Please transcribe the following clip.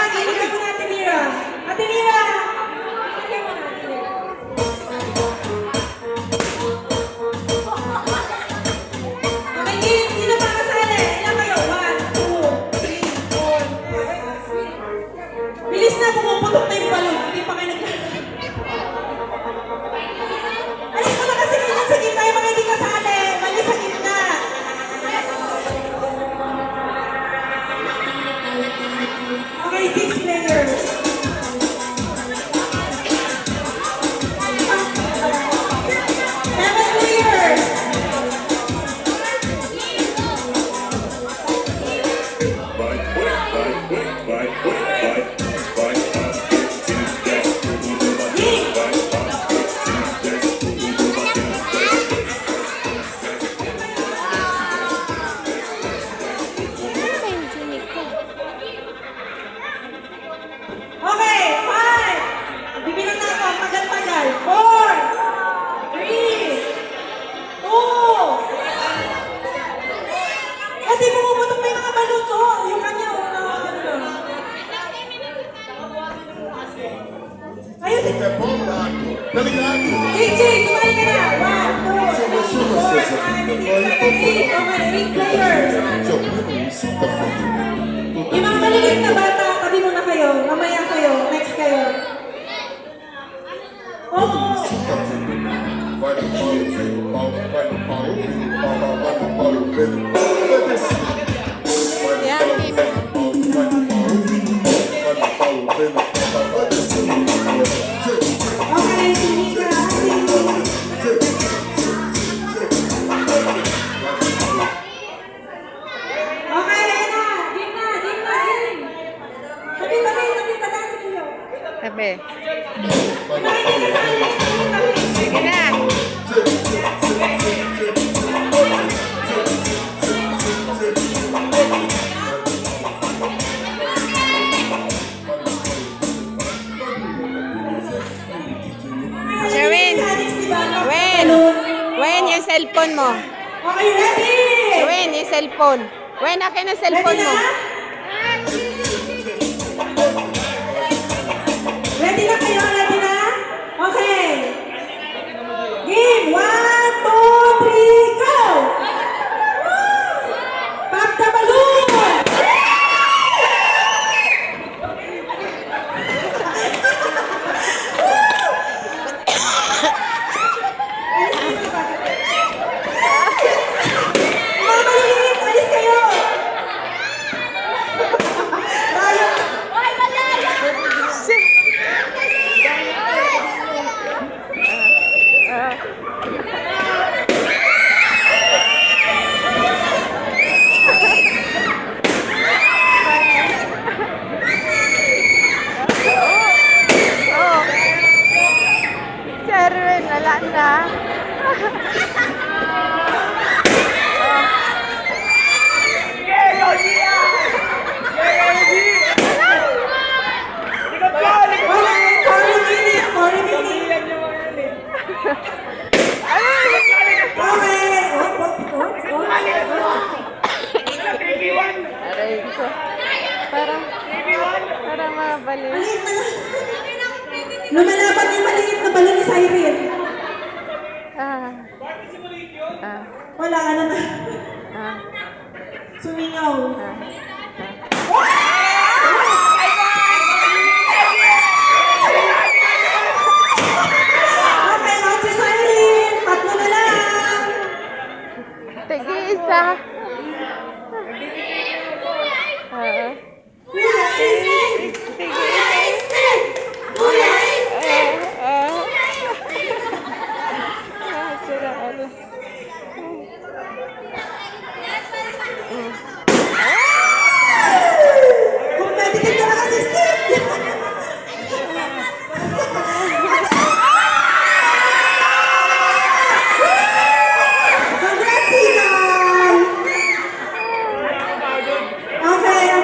Giligan mo na, Ate Mira. Ate Mira! Okay, sino pa kasali? Ilan kayo? 1, 2, 3, 4. Bilis na, pumuputok na yung balon. Hindi pa kayo alis mo na kasi ganyan sa gitna yung mga hindi kasali. Mali sa gitna. Okay, 6 players. 7 players. Okay, 5. Bibilang na ako, tagal-tagal. 4, 3, 2. Kasi pumuputok na yung mga balot. Oh, yung kanya, ano na. Ayun, JJ, sumali ka na. 1, 2, 3, 4, 5, 6, 7, 8. Okay, 8 players. Yung mga maliliit na bata, tabi muna kayo. Mamaya kayo. Next kayo. Oh! Okay, sini ka. Okay, ayan na. Game na. Tabi. Sabi. Sige na. Sherwin. Wen, yung cellphone mo. Okay, ready? Wen, yung cellphone. Wen, akin ang cellphone mo. Ready na kayo? Ready na? Okay. Game. 1, 2, 3, go! Pop the balloon! Mga maliliit, alis kayo! Sherwin, wala na. Aray ko. Parang mabalik. Lumalaban yung maliit na balon ni Siren. Ah. Wala ka na na. Ah. Sumingaw. Ah.